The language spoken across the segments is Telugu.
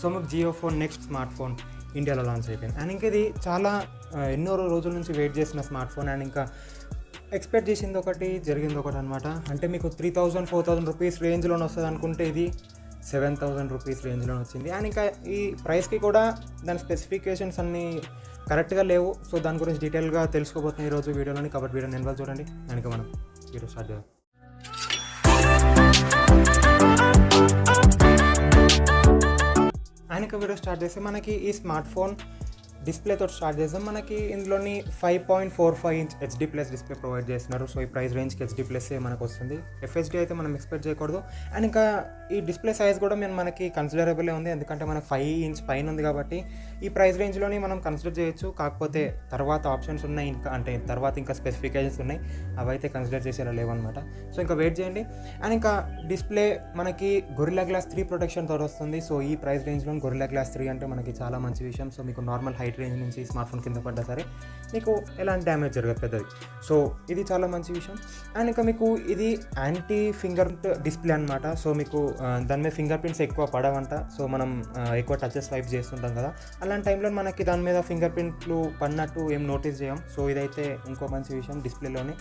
సో మీకు Jio phone next smart phone ఇండియాలో లాంచ్ అయిపోయింది. అండ్ ఇంకా ఇది చాలా ఎన్నో రోజుల నుంచి వెయిట్ చేసిన స్మార్ట్ ఫోన్. అండ్ ఇంకా ఎక్స్పెక్ట్ చేసింది ఒకటి, జరిగింది ఒకటి అనమాట. అంటే మీకు 3000-4000 రూపీస్ రేంజ్లోనే వస్తుంది అనుకుంటే ఇది 7000 రూపీస్ రేంజ్లో వచ్చింది. అండ్ ఇంకా ఈ ప్రైస్కి కూడా దాని స్పెసిఫికేషన్స్ అన్నీ కరెక్ట్గా లేవు. సో దాని గురించి డీటెయిల్గా తెలుసుకోబోతున్నాయి ఈరోజు వీడియోలోని. కాబట్టి వీడియో నేను చూడండి. అండ్ ఇంకా మనం వీడియో స్టార్ట్ చేద్దాం. అండ్ ఇంకా వీడియో స్టార్ట్ చేస్తే మనకి ఈ స్మార్ట్ ఫోన్ డిస్ప్లేతో స్టార్ట్ చేద్దాం. మనకి ఇందులోని 5.45 inch HD plus display provide చేస్తున్నారు. సో ఈ ప్రైస్ రేంజ్కి హెచ్డి ప్లస్ మనకు వస్తుంది. ఎఫ్హెచ్డి అయితే మనం ఎక్స్పెక్ట్ చేయకూడదు. అండ్ ఇంకా ఈ డిస్ప్లే సైజ్ కూడా మనకి కన్సిడరబుల్ ఉంది, ఎందుకంటే మనకు 5 ఇంచ్ పైన ఉంది కాబట్టి ఈ ప్రైస్ రేంజ్లోని మనం కన్సిడర్ చేయొచ్చు. కాకపోతే తర్వాత ఆప్షన్స్ ఉన్నాయి, ఇంకా అంటే తర్వాత ఇంకా స్పెసిఫికేషన్స్ ఉన్నాయి, అవి అయితే కన్సిడర్ చేసేలా లేవన్నమాట. సో ఇంకా వెయిట్ చేయండి. అండ్ ఇంకా డిస్ప్లే మనకి గొరిల్లా గ్లాస్ 3 ప్రొటెక్షన్ తోటి వస్తుంది. సో ఈ ప్రైస్ రేంజ్లో గొరిల్లా గ్లాస్ 3 అంటే మనకి చాలా మంచి విషయం. సో మీకు నార్మల్ హైట్ రేంజ్ నుంచి స్మార్ట్ ఫోన్ కింద పడ్డా సరే మీకు ఎలాంటి డ్యామేజ్ జరగదు పెద్దది. సో ఇది చాలా మంచి విషయం. అండ్ ఇంకా మీకు ఇది యాంటీ ఫింగర్ డిస్ప్లే అనమాట. సో మీకు దాని మీద ఫింగర్ ప్రింట్స్ ఎక్కువ పడవంట. సో మనం ఎక్కువ టచెస్ స్వైప్ చేస్తుంటాం కదా, అలాంటి టైంలో మనకి దాని మీద ఫింగర్ ప్రింట్లు పడినట్టు ఏం నోటీస్ చేయం. సో ఇదైతే ఇంకో మంచి విషయం డిస్ప్లేలోని.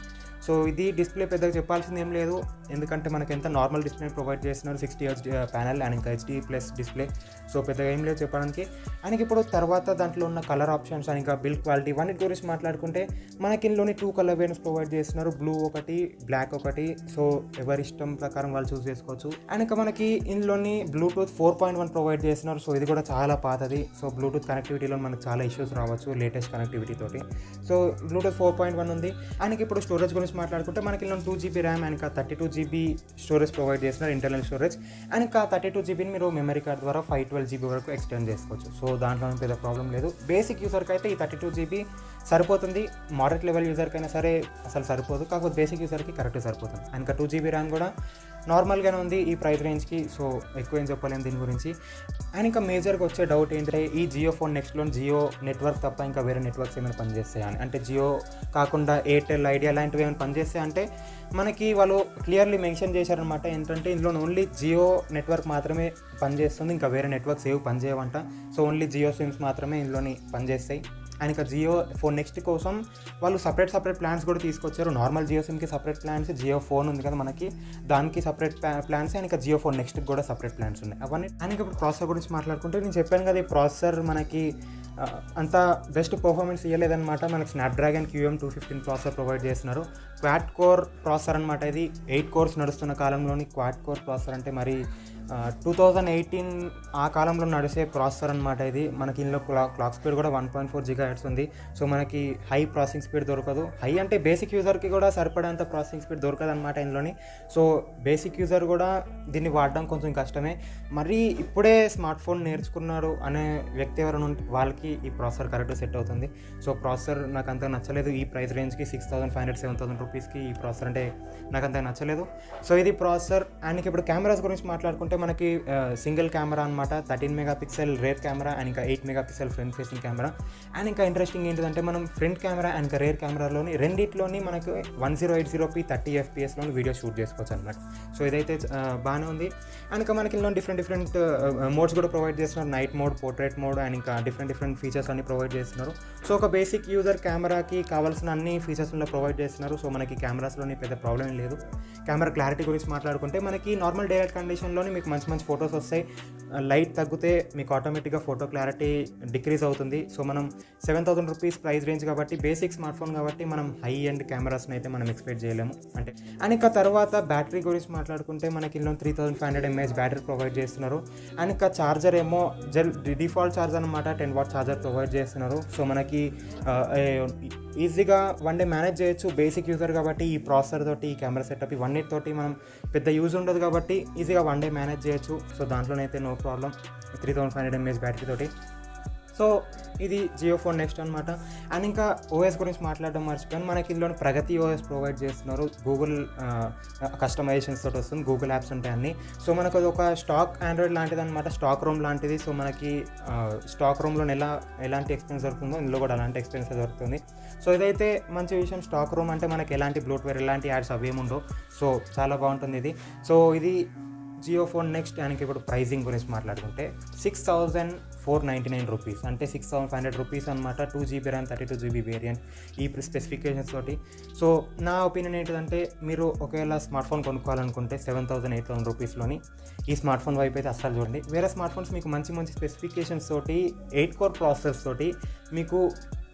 సో ఇది డిస్ప్లే పెద్దగా చెప్పాల్సింది ఏం లేదు, ఎందుకంటే మనకి ఎంత నార్మల్ డిస్ప్లే ప్రొవైడ్ చేస్తున్నారు, 60 హెచ్ ప్యానల్ అండ్ ఇంకా హెచ్డి ప్లస్ డిస్ప్లే. సో పెద్దగా ఏం లేదు చెప్పడానికి. అండ్ ఇప్పుడు తర్వాత దాంట్లో ఉన్న కలర్ ఆప్షన్స్ అండ్ ఇంకా బిల్డ్ క్వాలిటీ ఇవన్నీ గురించి మాట్లాడుకుంటే మనకి ఇందులోని 2 కలర్ వేరియంట్స్ ప్రొవైడ్ చేస్తున్నారు, బ్లూ ఒకటి, బ్లాక్ ఒకటి. సో ఎవరి ఇష్టం ప్రకారం వాళ్ళు చూస్ చేసుకోవచ్చు. అండ్ ఇంకా మనకి ఇందులోని బ్లూటూత్ 4.1 ప్రొవైడ్ చేస్తున్నారు. సో ఇది కూడా చాలా పాతది. సో బ్లూటూత్ కనెక్టివిటీలో మనకు చాలా ఇష్యూస్ రావచ్చు లేటెస్ట్ కనెక్టివిటీ తోటి. సో బ్లూటూత్ 4.1 ఉంది. అండ్ ఇప్పుడు స్టోరేజ్ గురించి మాట్లాడుకుంటే మనకి ఇందులో 2GB ర్యామ్ అండ్ ఇంకా 32GB స్టోరేజ్ ప్రొవైడ్ చేస్తున్నారు, ఇంటర్నల్ స్టోరేజ్. అండ్ ఇంకా 32GBని మీరు మెమరీ కార్డ్ ద్వారా 512GB వరకు ఎక్స్టెండ్ చేసుకోవచ్చు. సో దాంట్లో పెద్ద ప్రాబ్లం లేదు. బేసిక్ యూజర్కి అయితే ఈ 32GB సరిపోతుంది. మోడరేట్ లెవెల్ యూజర్కైనా సరే అసలు సరిపోదు, కాకపోతే బేసిక్ యూజర్కి కరెక్ట్ సరిపోతుంది. అండ్ ఇంకా 2GB ర్యామ్ కూడా నార్మల్గానే ఉంది ఈ ప్రైస్ రేంజ్కి. సో ఎక్కువ ఏం చెప్పలేము దీని గురించి. అండ్ ఇంకా మేజర్గా వచ్చే డౌట్ ఏంటంటే ఈ జియో ఫోన్ నెక్స్ట్లో జియో నెట్వర్క్ తప్ప ఇంకా వేరే నెట్వర్క్స్ ఏమైనా పనిచేస్తాయి అని. అంటే జియో కాకుండా ఎయిర్టెల్, ఐడియా లాంటివి ఏమైనా పనిచేస్తాయి అంటే మనకి వాళ్ళు క్లియర్లీ మెన్షన్ చేశారనమాట. ఏంటంటే ఇందులో ఓన్లీ జియో నెట్వర్క్ మాత్రమే పనిచేస్తుంది, ఇంకా వేరే నెట్వర్క్స్ ఏవి పనిచేయవంట. సో ఓన్లీ జియో సిమ్స్ మాత్రమే ఇందులోని పనిచేస్తాయి. అండ్ ఇంకా జియో ఫోన్ నెక్స్ట్ కోసం వాళ్ళు సపరేట్ ప్లాన్స్ కూడా తీసుకొచ్చారు. నార్మల్ జియో సిమ్కి సపరేట్ ప్లాన్స్, జియో ఫోన్ ఉంది కదా మనకి, దానికి సపరేట్ ప్లాన్స్, అండ్ ఇంకా జియో ఫోన్ నెక్స్ట్కి కూడా సపరేట్ ప్లాన్స్ ఉన్నాయి అవన్నీ. అండ్ ఇంకా ఇప్పుడు ప్రాసెసర్ గురించి మాట్లాడుకుంటే నేను చెప్పాను కదా, ఈ ప్రాసెసర్ మనకి అంత బెస్ట్ పర్ఫార్మెన్స్ ఇవ్వలేదన్నమాట. మనకి స్నాప్డ్రాగన్ QM215 ప్రాసెసర్ ప్రొవైడ్ చేస్తున్నారు. క్వాడ్ కోర్ ప్రాసెసర్ అనమాట. ఇది 8 కోర్స్ నడుస్తున్న కాలంలోని క్వాడ్ కోర్ ప్రాసెసర్ అంటే మరి 2018 ఆ కాలంలో నడిచే ప్రాసెసర్ అనమాట. ఇది మనకి ఇందులో క్లాక్ స్పీడ్ కూడా 1.4 GHz ఉంది. సో మనకి హై ప్రాసెసింగ్ స్పీడ్ దొరకదు. హై అంటే బేసిక్ యూజర్కి కూడా సరిపడేంత ప్రాసెసింగ్ స్పీడ్ దొరకదు అనమాట ఇందులోని. సో బేసిక్ యూజర్ కూడా దీన్ని వాడడం కొంచెం కష్టమే. మరి ఇప్పుడే స్మార్ట్ ఫోన్ నేర్చుకున్నారు అనే వ్యక్తి ఎవరైనా వాళ్ళకి ఈ ప్రాసెసర్ కరెక్ట్ సెట్ అవుతుంది. సో ప్రాసెసర్ నాకు అంత నచ్చలేదు ఈ ప్రైస్ రేంజ్కి. 6500-7000 రూపీస్కి ఈ ప్రాసెసర్ అంటే నాకు అంత నచ్చలేదు. సో ఇది ప్రాసెసర్. అండ్ ఇప్పుడు కెమెరాస్ గురించి మాట్లాడుకుంటే మనకి సింగిల్ కెమెరా అనమాట, 13 మెగాపిక్సెల్ రేర్ కెమెరా అండ్ ఇంకా 8 megapixel front facing camera. And ఇంకా ఇంట్రెస్టింగ్ ఏంటిదంటే మనం ఫ్రంట్ కెమెరా అండ్ ఇంకా రేర్ కెమెరాలోని రెండిట్లోని మనకు 1080p 30 FPSలోని వీడియో షూట్ చేసుకోవచ్చు అనమాట. సో ఇదైతే బాగానే ఉంది. అండ్ ఇంకా మనకి ఇందులో డిఫరెంట్ మోడ్స్ కూడా ప్రొవైడ్ చేస్తున్నారు, night mode, portrait mode and ఇంకా డిఫరెంట్ ఫీచర్స్ అన్ని ప్రొవైడ్ చేస్తున్నారు. సో ఒక బేసిక్ యూజర్ కెమెరాకి కావాల్సిన అన్ని ఫీచర్స్ ప్రొవైడ్ చేస్తున్నారు. సో మనకి కెమెరాస్లోని పెద్ద ప్రాబ్లం లేదు. కెమెరా క్లారిటీ గురించి మాట్లాడుకుంటే మనకి నార్మల్ డే లైట్ కండిషన్లోని మీకు మంచి ఫొటోస్ వస్తాయి. లైట్ తగ్గితే మీకు ఆటోమేటిక్గా ఫోటో క్లారిటీ డిక్రీజ్ అవుతుంది. సో మనం 7000 రూపీస్ ప్రైస్ రేంజ్ కాబట్టి బేసిక్ స్మార్ట్ ఫోన్ కాబట్టి మనం హై ఎండ్ కెమెరాస్ని అయితే మనం ఎక్స్పెక్ట్ చేయలేము అంటే. అండ్ ఇంకా తర్వాత బ్యాటరీ గురించి మాట్లాడుకుంటే మనకి ఇందులో 3500 mAh బ్యాటరీ ప్రొవైడ్ చేస్తున్నారు. అండ్ ఇంకా ఛార్జర్ ఏమో డిఫాల్ట్ ఛార్జర్ అనమాట, 10 వాట్ ఛార్జర్ ప్రొవైడ్ చేస్తున్నారు. సో మనకి ఈజీగా 1 డే మేనేజ్ చేయొచ్చు బేసిక్ యూజర్ కాబట్టి. ఈ ప్రాసెసర్ తోటి, ఈ కెమెరా సెటప్ ఇవన్నిటితోటి మనం పెద్ద యూజ్ ఉండదు కాబట్టి ఈజీగా 1 డే మేనేజ్ చేయొచ్చు. సో దాంట్లోనైతే నో ప్రాబ్లం 3500 mAh బ్యాటరీ తోటి. సో ఇది జియో ఫోన్ నెక్స్ట్ అనమాట. అండ్ ఇంకా ఓఎస్ గురించి మాట్లాడడం మర్చిపోయాను. మనకి ఇందులో ప్రగతి ఓఎస్ ప్రొవైడ్ చేస్తున్నారు. గూగుల్ కస్టమైజేషన్స్ తోటి వస్తుంది, గూగుల్ యాప్స్ ఉంటాయి అన్నీ. సో మనకు అది ఒక స్టాక్ ఆండ్రాయిడ్ లాంటిది అనమాట, స్టాక్ రూమ్ లాంటిది. సో మనకి స్టాక్ రూమ్లో ఎలాంటి ఎక్స్పీరియన్స్ దొరుకుతుందో ఇందులో కూడా అలాంటి ఎక్స్పీరియన్స్ దొరుకుతుంది. సో ఇదైతే మంచి విషయం. స్టాక్ రూమ్ అంటే మనకి ఎలాంటి బ్లోట్వేర్, ఎలాంటి యాడ్స్ అవేముండవు. సో చాలా బాగుంటుంది ఇది. సో ఇది జియో ఫోన్ నెక్స్ట్ ఆయనకి ఇప్పుడు ప్రైజింగ్ గురించి మాట్లాడుకుంటే 6499 రూపీస్, అంటే 6500 రూపీస్ అనమాట. 2GB ర్యామ్ 32GB వేరియంట్ ఈ స్పెసిఫికేషన్స్ తోటి. సో నా ఒపీనియన్ ఏంటిదంటే, మీరు ఒకవేళ స్మార్ట్ ఫోన్ కొనుక్కోవాలనుకుంటే 7000-8000 రూపీస్లోని ఈ స్మార్ట్ ఫోన్ వైపు అయితే అస్సలు చూడండి. వేరే స్మార్ట్ ఫోన్స్ మీకు మంచి మంచి స్పెసిఫికేషన్స్ తోటి 8 కోర్ ప్రాసెసర్స్ తోటి మీకు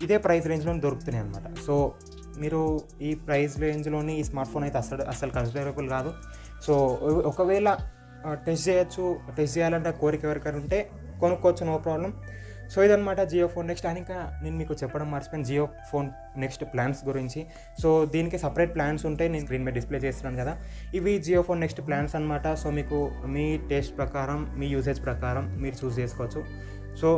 ఇదే ప్రైస్ రేంజ్లో దొరుకుతున్నాయి అనమాట. సో మీరు ఈ ప్రైస్ రేంజ్లోని ఈ స్మార్ట్ ఫోన్ అయితే అసలు కన్సిడరబుల్ కాదు. సో ఒకవేళ టెస్ట్ చేయాలంటే కోరిక ఎవరికైనా ఉంటే కొనుక్కోవచ్చు, నో ప్రాబ్లం. సో ఇదనమాట జియో ఫోన్ నెక్స్ట్. అని ఇంకా నేను మీకు చెప్పడం మర్చిపోయాను జియో ఫోన్ నెక్స్ట్ ప్లాన్స్ గురించి. సో దీనికి సపరేట్ ప్లాన్స్ ఉంటాయి, నేను స్క్రీన్ మీద డిస్ప్లే చేస్తున్నాను కదా, ఇవి జియో ఫోన్ నెక్స్ట్ ప్లాన్స్ అనమాట. సో మీకు మీ టేస్ట్ ప్రకారం, మీ యూసేజ్ ప్రకారం మీరు చూస్ చేసుకోవచ్చు. సో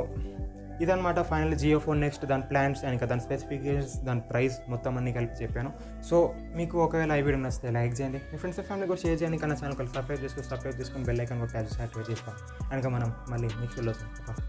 ఇదనమాట ఫైనల్ జియో ఫోన్ నెక్స్ట్, దాని ప్లాన్స్ అండ్ ఇంకా దాని స్పెసిఫికేషన్స్, దాని ప్రైస్ మొత్తం అన్ని కలిపి చెప్పాను. సో మీకు ఒకవేళ ఈ వీడియో నచ్చితే లైక్ చేయండి, మీ ఫ్రెండ్స్ అండ్ ఫ్యామిలీ కూడా షేర్ చేయండి, కానీ ఛానల్ సబ్స్క్రైబ్ చేసుకొని బెల్ ఐకాన్ కూడా యాక్టివేట్ చేసుకోండి. కనుక మనం మళ్ళీ నెక్స్ట్ వీడియోలో